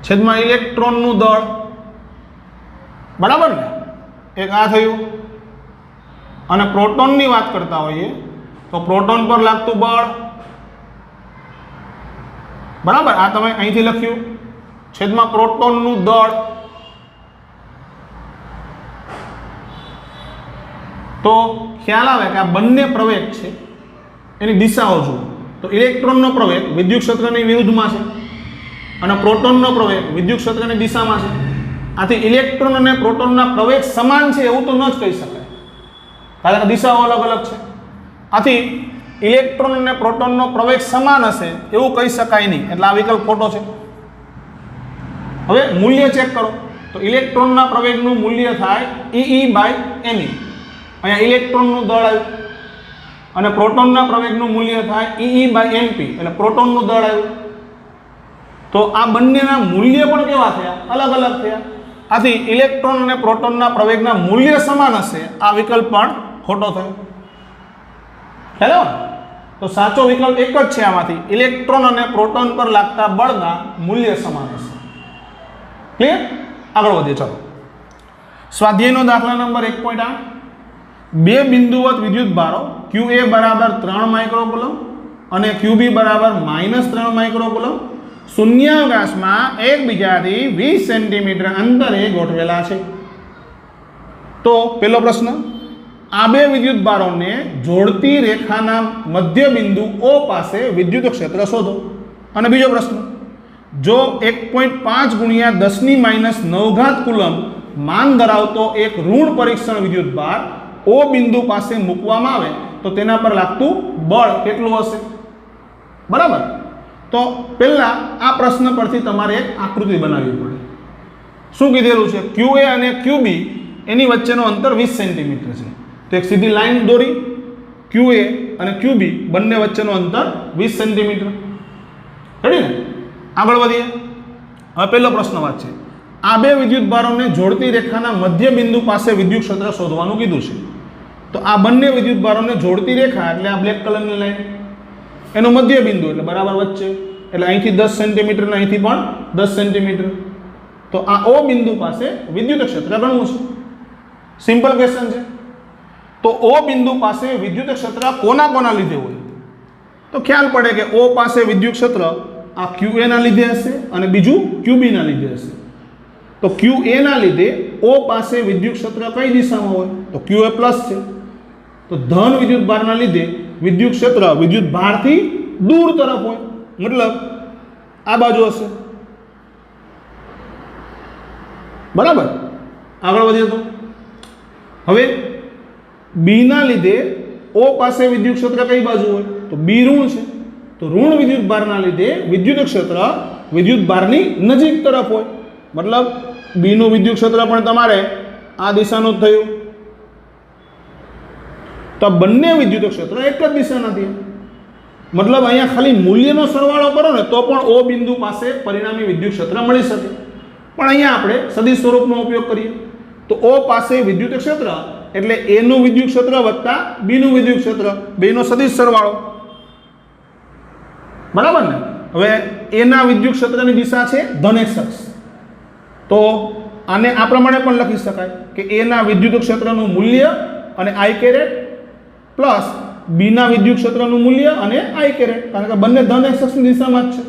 છેદમાં ઇલેક્ટ્રોનનું દળ. બરાબર ને? એક આ થયું. અને પ્રોટોનની વાત કરતા હોઈએ તો પ્રોટોન પર લાગતું બળ બરાબર આ તમે અહીંથી લખ્યું છેદમાં પ્રોટોનનું દળ. તો ખ્યાલ આવે કે આ બંને પ્રવેગ છે એની દિશાઓ જુઓ. તો ઇલેક્ટ્રોનનો પ્રવેગ વિદ્યુત ક્ષેત્રની વિરુદ્ધમાં છે અને પ્રોટોનનો પ્રવેગ વિદ્યુત ક્ષેત્રની દિશામાં છે. આથી ઇલેક્ટ્રોન અને પ્રોટોનના પ્રવેગ સમાન છે એવું તો ન જ કહી શકાય, કારણ કે દિશાઓ અલગ અલગ છે. આથી ઇલેક્ટ્રોન અને પ્રોટોનનો પ્રવેગ સમાન હશે એવું કહી શકાય નહીં, એટલે આ વિકલ્પ ખોટો છે. હવે મૂલ્ય ચેક કરો. તો ઇલેક્ટ્રોનના પ્રવેગનું મૂલ્ય થાય E બાય me. અહીંયા ઇલેક્ટ્રોનનું દળ આવ્યું અને પ્રોટોનના પ્રવેગનું મૂલ્ય થાય E બાય mp, એટલે પ્રોટોનનું દળ આવ્યું. તો આ બંનેના મૂલ્ય પણ કેવા થયા? અલગ અલગ થયા. આથી ઇલેક્ટ્રોન અને પ્રોટોનના પ્રવેગના મૂલ્ય સમાન હશે આ વિકલ્પ પણ ખોટો થયો. ખ્યાલ આવે? તો સાચો વિકલ્પ એક જ છે આમાંથી, ઇલેક્ટ્રોન અને પ્રોટોન પર લાગતા બળના મૂલ્ય સમાન હશે. ક્લિયર? આગળ વધીએ. ચાલો સ્વાધ્યાયનો દાખલા નંબર 1.8. બે બિંદુવત વિદ્યુત ભારો QA બરાબર 3 માઇક્રોકુલમ અને QB બરાબર -3 માઇક્રોકુલમ શૂન્યાવકાશમાં એકબીજાથી 20 સેન્ટીમીટર અંતરે ગોઠવેલા છે. તો પહેલો પ્રશ્ન, આ બે વિદ્યુત ભારોને જોડતી રેખાના મધ્ય બિંદુ O પાસે વિદ્યુત ક્ષેત્ર શોધો. અને બીજો પ્રશ્ન, જો 1.5 ગુણ્યા 10⁻9 કુલમ માન ધરાવતો એક ઋણ પરીક્ષણ વિદ્યુત ભાર O બિંદુ પાસે મૂકવામાં આવે તો તેના પર લાગતું બળ કેટલું હશે? બરાબર. તો પહેલા આ પ્રશ્ન પરથી તમારે એક આકૃતિ બનાવવી પડે. શું કીધેલું છે? QA અને QB એની વચ્ચેનો અંતર 20 સેન્ટીમીટર છે. તો એક સીધી લાઈન દોરી, QA અને QB બંને વચ્ચેનું અંતર 20 સેન્ટીમીટર. રેડી ને? આગળ વધીએ. હવે પહેલો પ્રશ્ન વાત છે, આ બે વિદ્યુત ભારોને જોડતી રેખાના મધ્ય બિંદુ પાસે વિદ્યુત ક્ષેત્ર શોધવાનું કીધું છે. તો આ બંને વિદ્યુત ભારોને જોડતી રેખા એટલે આ બ્લેક કલરની લાઈન એનો મધ્ય બિંદુ એટલે બરાબર વચ્ચે, એટલે અહીંથી 10 સેન્ટીમીટર ને અહીંથી પણ 10 સેન્ટીમીટર. તો આ O બિંદુ પાસે વિદ્યુત ક્ષેત્ર ગણવું છે. સિમ્પલ ક્વેશ્ચન છે. તો O બિંદુ પાસે વિદ્યુત ક્ષેત્ર કોના કોના લીધે હોય? તો ખ્યાલ પડે કે O પાસે વિદ્યુત ક્ષેત્ર આ QA ના લીધે હશે અને બીજું QB ના લીધે હશે. તો QA ના લીધે O પાસે વિદ્યુત ક્ષેત્ર કઈ દિશામાં હોય? તો QA પ્લસ છે. તો ધન વિદ્યુત ભારના લીધે વિદ્યુત ક્ષેત્ર વિદ્યુત ભારથી દૂર તરફ હોય, મતલબ આ બાજુ હશે. બરાબર. આગળ વધીએ. તો હવે B ના લીધે O પાસે વિદ્યુત ક્ષેત્ર કઈ બાજુ હોય? તો B ઋણ છે. તો ઋણ વિદ્યુત ભારના લીધે વિદ્યુત ક્ષેત્ર વિદ્યુત ભારની નજીક તરફ હોય, મતલબ B નું વિદ્યુત ક્ષેત્ર પણ તમારે આ દિશાનું જ થયું. તો બંને વિદ્યુત ક્ષેત્ર એક જ દિશાના થયા, મતલબ અહીંયા ખાલી મૂલ્યનો સરવાળો કરો ને તો પણ O બિંદુ પાસે પરિણામી વિદ્યુત ક્ષેત્ર મળી શકે. પણ અહીંયા આપણે સદિશ સ્વરૂપનો ઉપયોગ કરીએ. તો O પાસે વિદ્યુત ક્ષેત્ર એટલે A નું વિદ્યુત ક્ષેત્ર વત્તા B નું વિદ્યુત ક્ષેત્ર, બેનો સદિશ સરવાળો. બરાબર ને? હવે A ના વિદ્યુત ક્ષેત્રની દિશા છે ધન અક્ષ. તો આને આ પ્રમાણે પણ લખી શકાય કે A ના વિદ્યુત ક્ષેત્રનું મૂલ્ય અને I કેરેટ પ્લસ B ના વિદ્યુત ક્ષેત્રનું મૂલ્ય અને I કેરેટ, કારણ કે બંને ધન અક્ષની દિશામાં જ છે.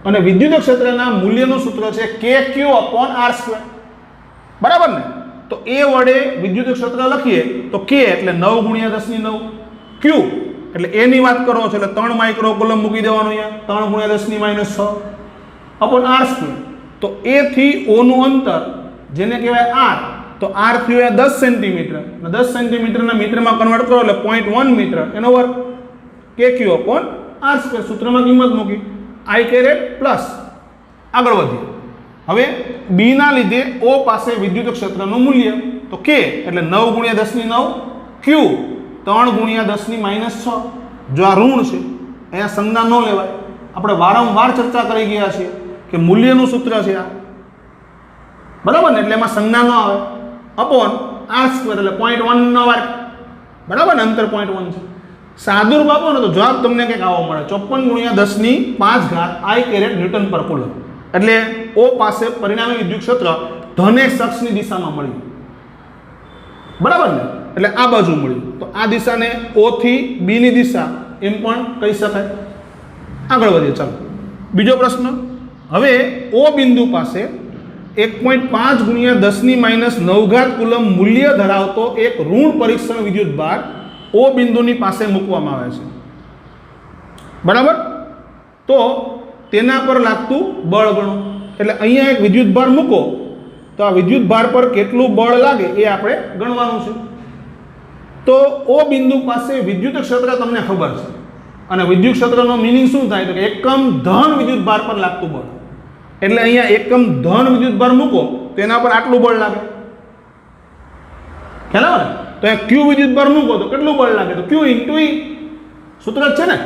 અને વિદ્યુત ક્ષેત્રના મૂલ્યનું સૂત્ર છે KQ/R². બરાબર ને? તો A વડે વિદ્યુત ક્ષેત્ર લખીએ તો K એટલે 9 ગુણ્યા 10⁹, Q એટલે A ની વાત કરો છો એટલે 3 માઇક્રોકુલમ મૂકી દેવાનું, અહીંયા 3 ગુણ્યા 10⁻6 અપોન R². તો A થી O નું અંતર જેને કહેવાય R તો r થયું એ 10 સેન્ટીમીટર, 10 સેન્ટીમીટરના મીટરમાં કન્વર્ટ કરો એટલે 0.1 મીટર એનો વર્ગ kq upon r સ્ક્વેર. સૂત્રમાં કિંમત મૂકી i કેરેટ પ્લસ. આગળ વધીએ. હવે b ના લીધે o પાસે વિદ્યુત ક્ષેત્રનું મૂલ્ય તો k એટલે 9 ગુણ્યા 10 ની 9, q 3 ગુણ્યા 10 ની -6. જો આ ઋણ છે અહીંયા સંજ્ઞા ન લેવાય. આપણે વારંવાર ચર્ચા કરી ગયા છીએ કે મૂલ્યનું સૂત્ર છે આ, બરાબર ને, એટલે એમાં સંજ્ઞા ન આવે. અપોન r સ્ક્વેર એટલે 0.1 નો વર્ગ, બરાબર ને, અંતર 0.1 છે. સાદુરૂપ આપો ને તો જવાબ તમને કંઈક આવો મળે 54 ગુણ્યા 10 ની 5 ઘાત i કેરેટ ન્યૂટન પર કુલમ. એટલે o પાસે પરિણામી વિદ્યુત ક્ષેત્ર ધન x અક્ષની દિશામાં મળ્યું, બરાબર ને, એટલે આ બાજુ મળ્યું. તો આ દિશાને o થી b ની દિશા એમ પણ કહી શકાય. આગળ વધીએ. ચાલો બીજો પ્રશ્ન. હવે o બિંદુ પાસે 1.5 ગુણ્યા 10 ની -9 ઘાત કુલમ મૂલ્ય ધરાવતો એક ઋણ પરીક્ષણ વિદ્યુત ભાર o બિંદુની પાસે મૂકવામાં આવે છે, બરાબર. તો તેના પર લાગતું બળ ગણો. એટલે અહીંયા એક વિદ્યુત ભાર મૂકો તો આ વિદ્યુત ભાર પર કેટલું બળ લાગે એ આપણે ગણવાનું છે. તો o બિંદુ પાસે વિદ્યુત ક્ષેત્ર તમને ખબર છે, અને વિદ્યુત ક્ષેત્રનો મિનિંગ શું થાય તો કે એકમ ધન વિદ્યુત ભાર પર લાગતું બળ. એટલે અહીંયા એકમ ધન વિદ્યુત ભાર મૂકો તો એના પર આટલું બળ લાગે, ખ્યાલ આવે ને. તો એ q વિદ્યુત ભાર મૂકો તો કેટલું બળ લાગે તો q ઇન્ટુ e, સૂત્ર જ છે ને.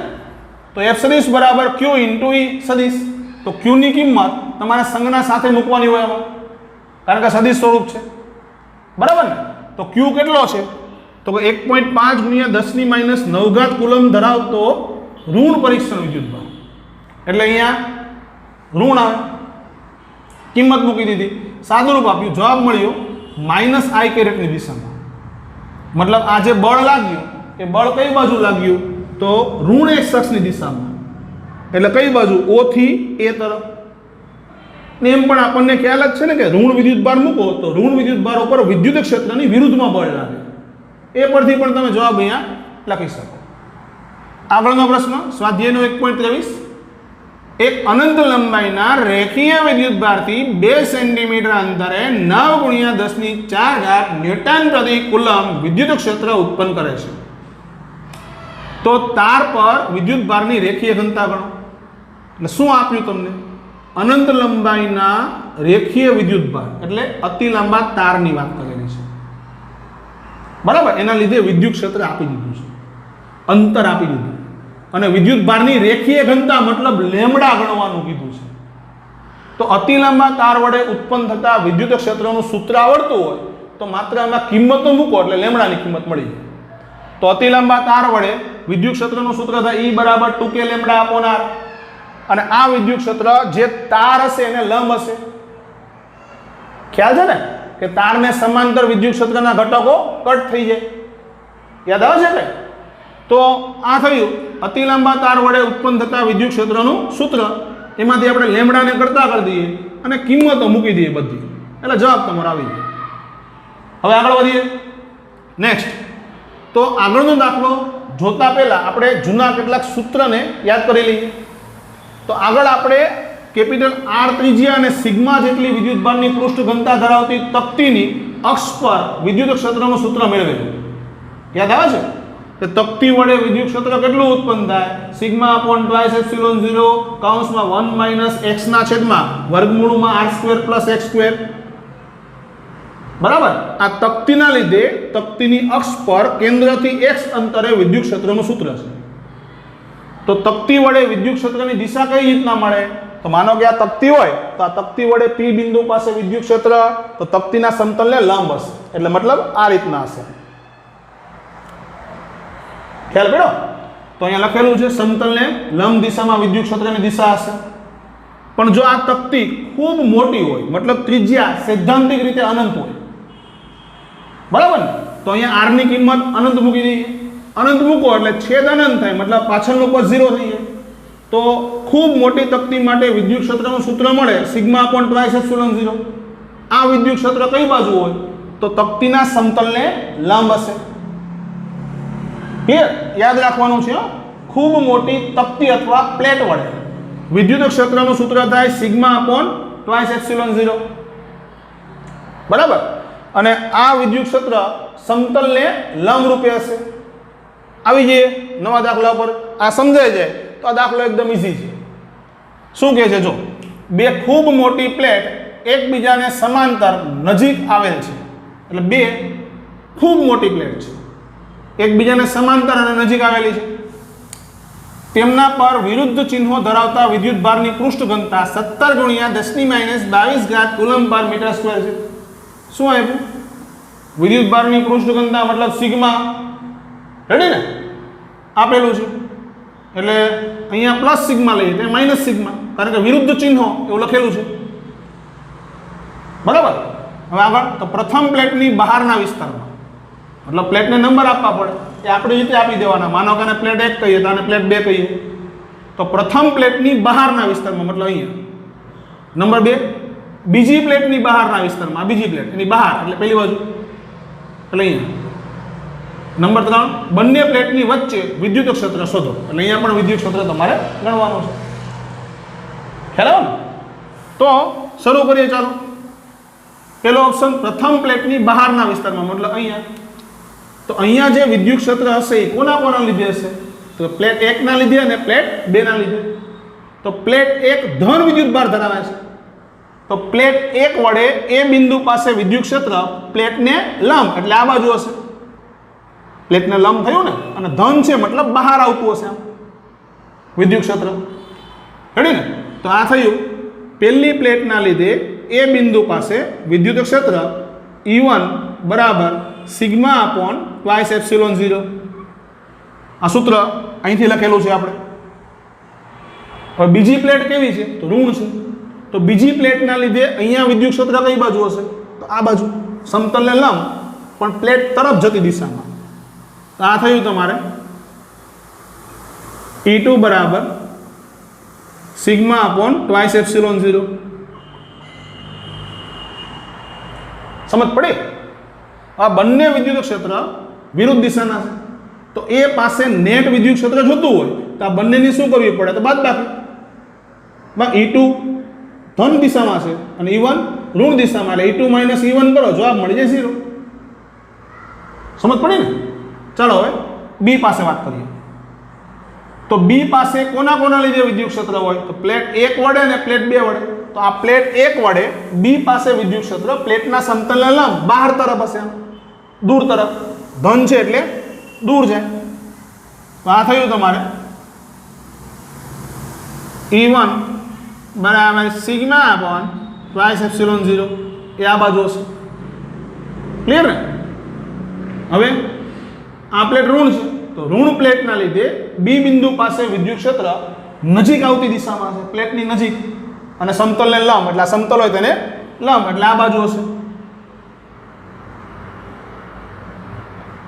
તો f સદિશ બરાબર q ઇન્ટુ e સદિશ. તો q ની કિંમત તમારે સંજ્ઞા સાથે મૂકવાની હોય એમાં, કારણ કે સદિશ સ્વરૂપ છે, બરાબર ને. તો q કેટલો છે તો 1.5 ગુણ્યા 10 ની -9 ઘાત કુલમ ધરાવતો ઋણ પરીક્ષણ વિદ્યુત ભાર. એટલે અહીંયા ઋણ આવે, કિંમત મૂકી દીધી, સાદુરૂપ આપ્યું, જવાબ મળ્યો -i કેરેટની દિશામાં. મતલબ આ જે બળ લાગ્યું એ બળ કઈ બાજુ લાગ્યું તો ઋણ x અક્ષની દિશામાં. એટલે કઈ બાજુ o થી a તરફ. એમ પણ આપણને ખ્યાલ જ છે ને કે ઋણ વિદ્યુત ભાર મૂકો તો ઋણ વિદ્યુત ભાર ઉપર વિદ્યુત ક્ષેત્રની વિરુદ્ધમાં બળ લાગે. એ પરથી પણ તમે જવાબ અહીંયા લખી શકો. આગળનો પ્રશ્ન સ્વાધ્યાયનો 1.23. એક અનંત લંબાઈના રેખીય વિદ્યુત ભારથી 2 સેન્ટીમીટર અંતરે 9 ગુણ્યા 10 ની 4 ઘાત ન્યૂટન પ્રતિ કુલમ વિદ્યુત ક્ષેત્ર ઉત્પન્ન કરે છે. તો તાર પર વિદ્યુત ભારની રેખીય ઘનતા ગણો. એટલે શું આપ્યું તમને? અનંત લંબાઈના રેખીય વિદ્યુત ભાર એટલે અતિ લાંબા તારની વાત કરેલી છે, બરાબર. એના લીધે વિદ્યુત ક્ષેત્ર આપી દીધું છે, અંતર આપી દીધું, અને વિદ્યુત ભારની રેખીય ઘનતા મતલબ લેમ્ડા ગણવાનું કીધું છે. તો અતિ લાંબા તાર વડે ઉત્પન્ન થતા વિદ્યુત ક્ષેત્રનું સૂત્ર આવડતું હોય તો માત્ર આમાં કિંમતો મૂકો એટલે લેમ્ડાની કિંમત મળી જાય. તો અતિ લાંબા તાર વડે વિદ્યુત ક્ષેત્રનું સૂત્ર થાય E બરાબર 2k લેમ્ડા અપોન r. અને આ વિદ્યુત ક્ષેત્ર જે તાર હશે એને લંબ હશે. ખ્યાલ છે ને કે તારને સમાંતર વિદ્યુત ક્ષેત્રના ઘટકો કટ થઈ જાય, યાદ આવે છે કે? તો આ થયું અતિ લાંબા તાર વડે ઉત્પન્ન થતા વિદ્યુત ક્ષેત્રનું સૂત્ર. એમાંથી આપણે લેમ્ડાને કરતા કરી દઈએ અને કિંમતો મૂકી દઈએ બધી, એટલે જવાબ તમારો આવી જાય. હવે આગળ વધીએ. નેક્સ્ટ. તો આગળનો દાખલો જોતા પહેલા આપણે જૂના કેટલાક સૂત્રને યાદ કરી લઈએ. તો આગળ આપણે કેપિટલ R ત્રિજ્યા અને સિગ્મા જેટલી વિદ્યુત ભારની પૃષ્ઠ ઘનતા ધરાવતી તક્તીની અક્ષ પર વિદ્યુત ક્ષેત્રનું સૂત્ર મેળવેલું. યાદ આવે છે કે તક્તી વડે વિદ્યુત ક્ષેત્ર કેટલું ઉત્પન્ન થાય? સિગ્મા અપોન 2ε0 કૌંસમાં 1 - x ના છેદમાં વર્ગમૂળમાં r² + x². બરાબર. આ તક્તીના લીધે તક્તીની અક્ષ પર કેન્દ્રથી x અંતરે વિદ્યુત ક્ષેત્રનું સૂત્ર છે. તો તક્તી વડે વિદ્યુત ક્ષેત્રની દિશા કઈ રીતના મળે? તો માનો કે આ તક્તી હોય તો આ તક્તી વડે P બિંદુ પાસે વિદ્યુત ક્ષેત્ર તો તક્તીના સમતલને લંબ હશે, એટલે મતલબ આ રીતના હશે. ખ્યાલ પડ્યો? તો અહીંયા લખેલું છે સમતલને લંબ દિશામાં વિદ્યુત ક્ષેત્રની દિશા હશે. પણ જો આ તક્તી ખૂબ મોટી હોય, મતલબ ત્રિજ્યા સૈદ્ધાંતિક રીતે અનંત હોય, બરાબર ને, તો અહીંયા r ની કિંમત અનંત મૂકી દઈએ. અનંત મૂકો એટલે છેદ અનંત થાય, મતલબ પાછળનું પદ 0 થઈ જાય. તો ખૂબ મોટી તક્તી માટે વિદ્યુત ક્ષેત્રનું સૂત્ર મળે સિગ્મા અપોન 2ε0. આ વિદ્યુત ક્ષેત્ર કઈ બાજુ હોય તો તક્તીના સમતલને લંબ હશે. ક્લિયર? યાદ રાખવાનું છે. ખૂબ મોટી તક્તી અથવા પ્લેટ વડે વિદ્યુત ક્ષેત્રનું સૂત્ર થાય સિગ્મા અપોન 2ε0. બરાબર. અને આ વિદ્યુત ક્ષેત્ર સમતલને લંબરૂપે હશે. આવી જઈએ નવા દાખલા પર. આ સમજાય જાય તો આ દાખલો એકદમ ઈઝી છે. શું કહે છે? જો બે ખૂબ મોટી પ્લેટ એકબીજાને સમાંતર નજીક આવેલ છે, એટલે બે ખૂબ મોટી પ્લેટ છે, એકબીજાને સમાંતર અને નજીક આવેલી છે. તેમના પર વિરુદ્ધ ચિહ્નો ધરાવતા વિદ્યુત ભારની પૃષ્ઠ ઘનતા 17 × 10−22 કુલમ્બ પર મીટર સ્ક્વેર છે. શું આપ્યું? વિદ્યુત ભારની પૃષ્ઠ ઘનતા મતલબ સિગ્મા. રેડી ને? આપેલું છે એટલે અહીંયા પ્લસ સિગ્મા લઈએ તો માઇનસ સિગ્મા, કારણ કે વિરુદ્ધ ચિહ્નો એવું લખેલું છે. બરાબર. હવે આગળ તો પ્રથમ પ્લેટની બહારના વિસ્તારમાં, મતલબ પ્લેટને નંબર આપવા પડે, એ આપણી રીતે આપી દેવાના. માનો કે પ્લેટ 1 કહીએ તો આને પ્લેટ 2 કહીએ, તો પ્રથમ પ્લેટની બહારના વિસ્તારમાં મતલબ અહીંયા નંબર 2. બીજી પ્લેટની બહારના વિસ્તારમાં, બીજી પ્લેટ એની બહાર એટલે પેલી બાજુ, એટલે અહીંયા નંબર 3 બંને પ્લેટની વચ્ચે વિદ્યુત ક્ષેત્ર શોધો, એટલે અહીંયા પણ વિદ્યુત ક્ષેત્ર તમારે ગણવાનું છે. ખ્યાલ આવે ને? તો શરૂ કરીએ. ચાલો, પેલો ઓપ્શન પ્રથમ પ્લેટની બહારના વિસ્તારમાં, મતલબ અહીંયા. તો અહીંયા જે વિદ્યુત ક્ષેત્ર હશે એ કોના લીધે હશે? તો પ્લેટ 1 ના લીધે અને પ્લેટ 2 ના લીધે. તો પ્લેટ 1 ધન વિદ્યુત ભાર ધરાવે છે, તો પ્લેટ 1 વડે એ બિંદુ પાસે વિદ્યુત ક્ષેત્ર પ્લેટને લંબ એટલે આ બાજુ હશે. પ્લેટને લંબ થયું ને, અને ધન છે મતલબ બહાર આવતું હશે આમ વિદ્યુત ક્ષેત્ર. રેડી ને? તો આ થયું પહેલી પ્લેટના લીધે એ બિંદુ પાસે વિદ્યુત ક્ષેત્ર E1 બરાબર સિગ્મા અપોન ટ્વાઇસ એપ્સિલોન 0. આ સૂત્ર અહીંથી લખેલું છે આપણે. હવે બીજી પ્લેટ કેવી છે? તો ઋણ છે. તો બીજી પ્લેટના લીધે અહીંયા વિદ્યુત ક્ષેત્ર કઈ બાજુ હશે? તો આ બાજુ, સમતલને લંબ પણ પ્લેટ તરફ જતી દિશામાં. તો આ થયું તમારે E2 બરાબર સિગ્મા અપોન ટ્વાઇસ એપ્સિલોન 0. સમજ પડી? આ બંને વિદ્યુત ક્ષેત્ર વિરુદ્ધ દિશાના છે, તો એ પાસે નેટ વિદ્યુત ક્ષેત્ર જોતું હોય તો આ બંનેની શું કરવી પડે? તો બાદબાકી. E2 ધન દિશામાં છે અને E1 ઋણ દિશામાં, એટલે E2 માઇનસ E1 કરો, જવાબ મળી જાય 0. સમજ પડી ને? ચાલો હવે બી પાસે વાત કરીએ. તો બી પાસે કોના લીધે વિદ્યુત ક્ષેત્ર હોય? તો પ્લેટ 1 વડે અને પ્લેટ 2 વડે. તો આ પ્લેટ 1 વડે બી પાસે વિદ્યુત ક્ષેત્ર પ્લેટના સમતલને લંબ બહાર તરફ હશે, દૂર તરફ. ધન છે એટલે દૂર જાય. તો આ થયું તમારે E1 બરાબર સિગ્મા અપોન ટ્વાઇસ એપ્સિલોન 0. એ આ બાજુ હશે. ક્લિયર ને? હવે આ પ્લેટ ઋણ છે, તો ઋણ પ્લેટના લીધે બી બિંદુ પાસે વિદ્યુત ક્ષેત્ર નજીક આવતી દિશામાં છે, પ્લેટની નજીક, અને સમતલને લંબ એટલે આ સમતલ હોય તેને લંબ એટલે આ બાજુ હશે.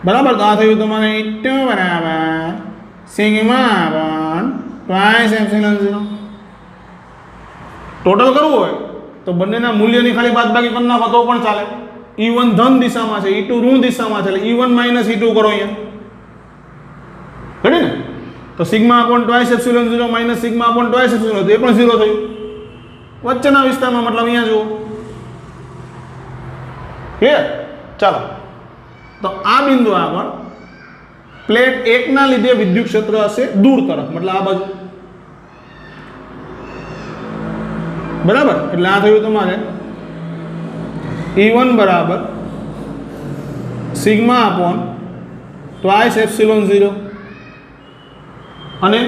બરાબર. તો આ થયું તમારે E2 બરાબર sigma upon twice epsilon 0. Total કરવું હોય તો બંનેના મૂલ્યની ખાલી બાદબાકી કરી નાખો તો પણ ચાલે. E1 ધન દિશામાં છે, E2 ઋણ દિશામાં છે, એટલે E1 માઇનસ E2 કરો અહીંયા. રેડી ને? તો sigma upon twice epsilon 0 minus sigma upon twice epsilon 0, એ પણ 0 થયું વચ્ચેના વિસ્તારમાં, મતલબ અહીંયા જુઓ. ક્લિયર? ચાલો, તો આ બિંદુ આગળ પ્લેટ 1 ના લીધે વિદ્યુત ક્ષેત્ર હશે દૂર તરફ, મતલબ આ બાજુ. બરાબર. એટલે આ થયું તમારે E1 બરાબર સિગ્મા અપોન ટ્વાઇસ એપ્સિલોન 0, અને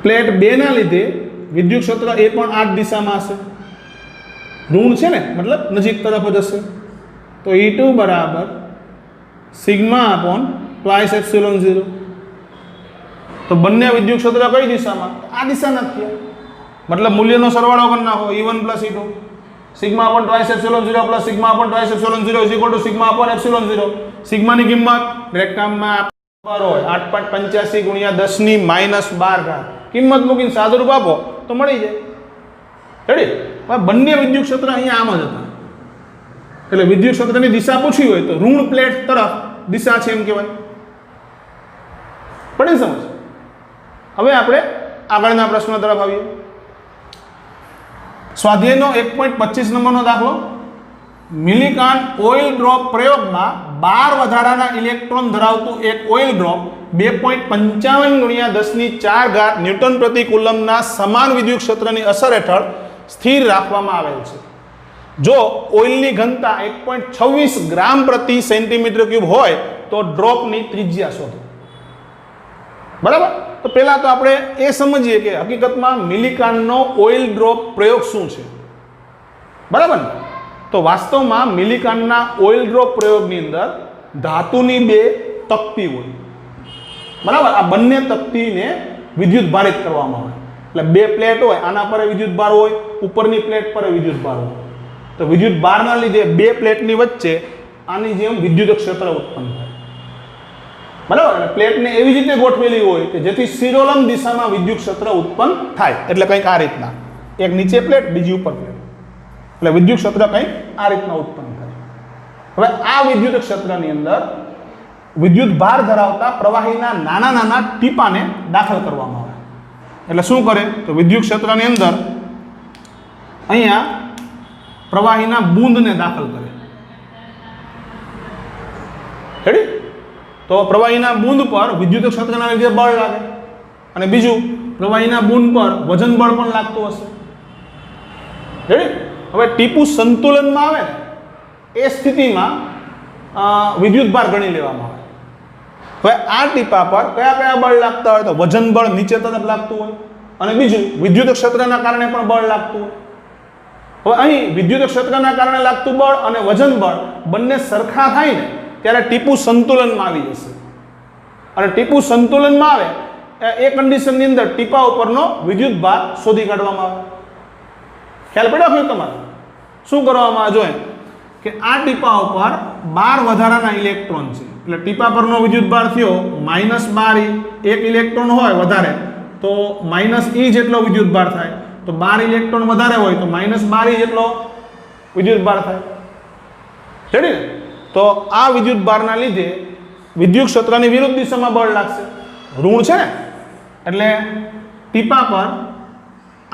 પ્લેટ 2 ના લીધે વિદ્યુત ક્ષેત્ર એ પણ આ દિશામાં હશે, ઋણ છે ને, મતલબ નજીક તરફ જ હશે. તો E2 બરાબર સિગ્મા અપોન ટ્વાઇસ એપ્સિલોન 0. તો બંને વિદ્યુત ક્ષેત્ર કઈ દિશામાં? આ દિશાના જ થયા, મતલબ મૂલ્યનો સરવાળો કરી નાખો. E1 plus E2 sigma upon twice epsilon 0 plus sigma upon twice epsilon 0 is equal to sigma upon epsilon 0. સિગ્માની કિંમત રેખામાં હોય 8.85 ગુણ્યા 10⁻12. કિંમત મૂકીને સાદુરૂપ આપો તો મળી જાય. રેડી? બંને વિદ્યુત ક્ષેત્ર અહીંયા આમ જ હતા, એટલે વિદ્યુત ક્ષેત્રની દિશા પૂછી હોય તો ઋણ પ્લેટ તરફ દિશા છે એમ કહેવાય. પડી સમજ? હવે આપણે આગળના પ્રશ્ન તરફ આવીએ. સ્વાધ્યાયનો 1.25 નંબરનો દાખલો. મિલિકાન ઓઇલ ડ્રોપ પ્રયોગમાં 12 વધારાના ઇલેક્ટ્રોન ધરાવતું એક ઓઇલ ડ્રોપ 2.55 × 10⁴ ન્યૂટન પ્રતિ કુલમના સમાન વિદ્યુત ક્ષેત્રની અસર હેઠળ સ્થિર રાખવામાં આવેલ છે. જો ઓઇલની ઘનતા 1.26 ગ્રામ પ્રતિ સેન્ટીમીટર ક્યુબ હોય તો ડ્રોપની ત્રિજ્યા શોધો. બરાબર. તો પહેલા તો આપણે એ સમજીએ કે હકીકતમાં મિલિકાનનો ઓઇલ ડ્રોપ પ્રયોગ શું છે. બરાબર ને? તો વાસ્તવમાં મિલિકાનના ઓઇલ ડ્રોપ પ્રયોગની અંદર ધાતુની 2 તકતી હોય. બરાબર. આ બંને તકતીને વિદ્યુત ભારિત કરવામાં આવે. એટલે 2 પ્લેટ હોય, આના પર વિદ્યુત ભાર હોય, ઉપરની પ્લેટ પર વિદ્યુત ભાર હોય. તો વિદ્યુત ભારના લીધે 2 પ્લેટની વચ્ચે આની જેમ વિદ્યુત ક્ષેત્ર ઉત્પન્ન થાય. બરાબર. એટલે પ્લેટને એવી રીતે ગોઠવેલી હોય કે જેથી શિરોલંબ દિશામાં વિદ્યુત ક્ષેત્ર ઉત્પન્ન થાય. એટલે કંઈક આ રીતના, એક નીચે પ્લેટ, બીજી ઉપર પ્લેટ, એટલે વિદ્યુત ક્ષેત્ર કંઈક આ રીતના ઉત્પન્ન થાય. હવે આ વિદ્યુત ક્ષેત્રની અંદર વિદ્યુત ભાર ધરાવતા પ્રવાહીના નાના નાના ટીપાને દાખલ કરવામાં આવે. એટલે શું કરે તો વિદ્યુત ક્ષેત્રની અંદર અહીંયા પ્રવાહીના બૂંદને દાખલ કરે. રેડી? તો પ્રવાહીના બૂંદ પર વિદ્યુત ક્ષેત્રના લીધે બળ લાગે, અને બીજું પ્રવાહીના બૂંદ પર વજન બળ પણ લાગતું હશે. રેડી? હવે ટીપું સંતુલનમાં આવે ને એ સ્થિતિમાં વિદ્યુત ભાર ગણી લેવામાં આવે. હવે આ ટીપા પર કયા કયા બળ લાગતા હોય તો વજન બળ નીચે તરફ લાગતું હોય, અને બીજું વિદ્યુત ક્ષેત્રના કારણે પણ બળ લાગતું હોય. હવે અહીં વિદ્યુત ક્ષેત્રના કારણે લાગતું બળ અને વજન બળ બંને સરખા થાય ને ત્યારે ટીપું સંતુલનમાં આવી જશે. અને ટીપું સંતુલનમાં આવે એ કન્ડિશનની અંદર ટીપા ઉપરનો વિદ્યુત ભાર શોધી કાઢવામાં આવે. ખ્યાલ પડ્યો છે તમારે? શું કરવામાં આવે જોઈએ કે આ ટીપા ઉપર 12 વધારાના ઇલેક્ટ્રોન છે. એટલે ટીપા પરનો વિદ્યુત ભાર થયો -12 E. એક ઇલેક્ટ્રોન હોય વધારે તો -E જેટલો વિદ્યુત ભાર થાય. તો 12 ઇલેક્ટ્રોન વધારે હોય તો -12 E જેટલો વિદ્યુત ભાર થાય. રેડી ને? તો આ વિદ્યુત ભારના લીધે વિદ્યુત ક્ષેત્રની વિરુદ્ધ દિશામાં બળ લાગશે. ઋણ છે ને, એટલે ટીપા પર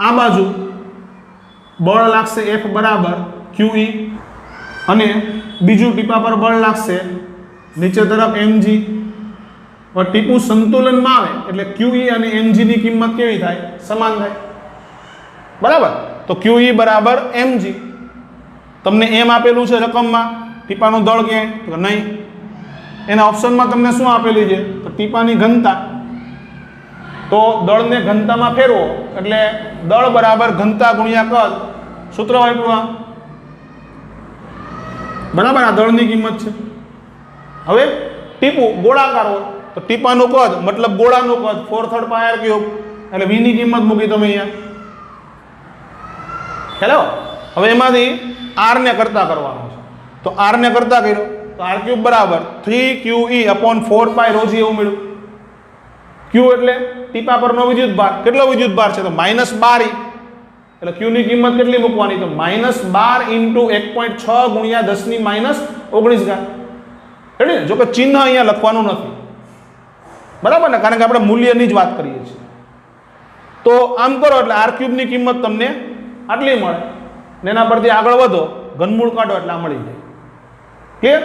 આ બાજુ બળ લાગશે F બરાબર QE, અને બીજું ટીપા પર બળ લાગશે નીચે તરફ mg. હવે ટીપું સંતુલનમાં આવે એટલે QE અને mg ની કિંમત કેવી થાય? સમાન થાય. બરાબર. તો QE બરાબર mg. તમને એમ આપેલું છે રકમમાં, ટીપાનું દળ ક્યાંય તો નહીં. એના ઓપ્શનમાં તમને શું આપેલી છે તો ટીપાની ઘનતા. તો દળને ઘનતામાં ફેરવો એટલે દળ બરાબર ઘનતા ગુણ્યા કદ. સૂત્ર વાપરવા. બરાબર. આ દળની કિંમત છે. હવે ટીપું ગોળાકાર હોય તો ટીપાનું કદ મતલબ ગોળાનું કદ 4/3 πr³, એટલે v ની કિંમત મૂકી તમે અહીંયા. હેલો. હવે એમાંથી r ને કરતા કરવાનો છે. તો r ને કરતા કર્યો તો r³ બરાબર 3QE/4π ρg એવું મળ્યું. q એટલે ટીપા પરનો વિદ્યુત ભાર. કેટલો વિદ્યુત ભાર છે તો -12 E. એટલે q ની કિંમત કેટલી મૂકવાની તો -12 × 1.6 × 10⁻19. રેડી ને? જો કે ચિહ્ન અહીંયા લખવાનું નથી. બરાબર ને? કારણ કે આપણે મૂલ્યની જ વાત કરીએ છીએ. તો આમ કરો એટલે r³ ની કિંમત તમને આટલી મળે. ને એના પરથી આગળ વધો, ઘનમૂળ કાઢો એટલે આ મળી જાય. ક્લિયર?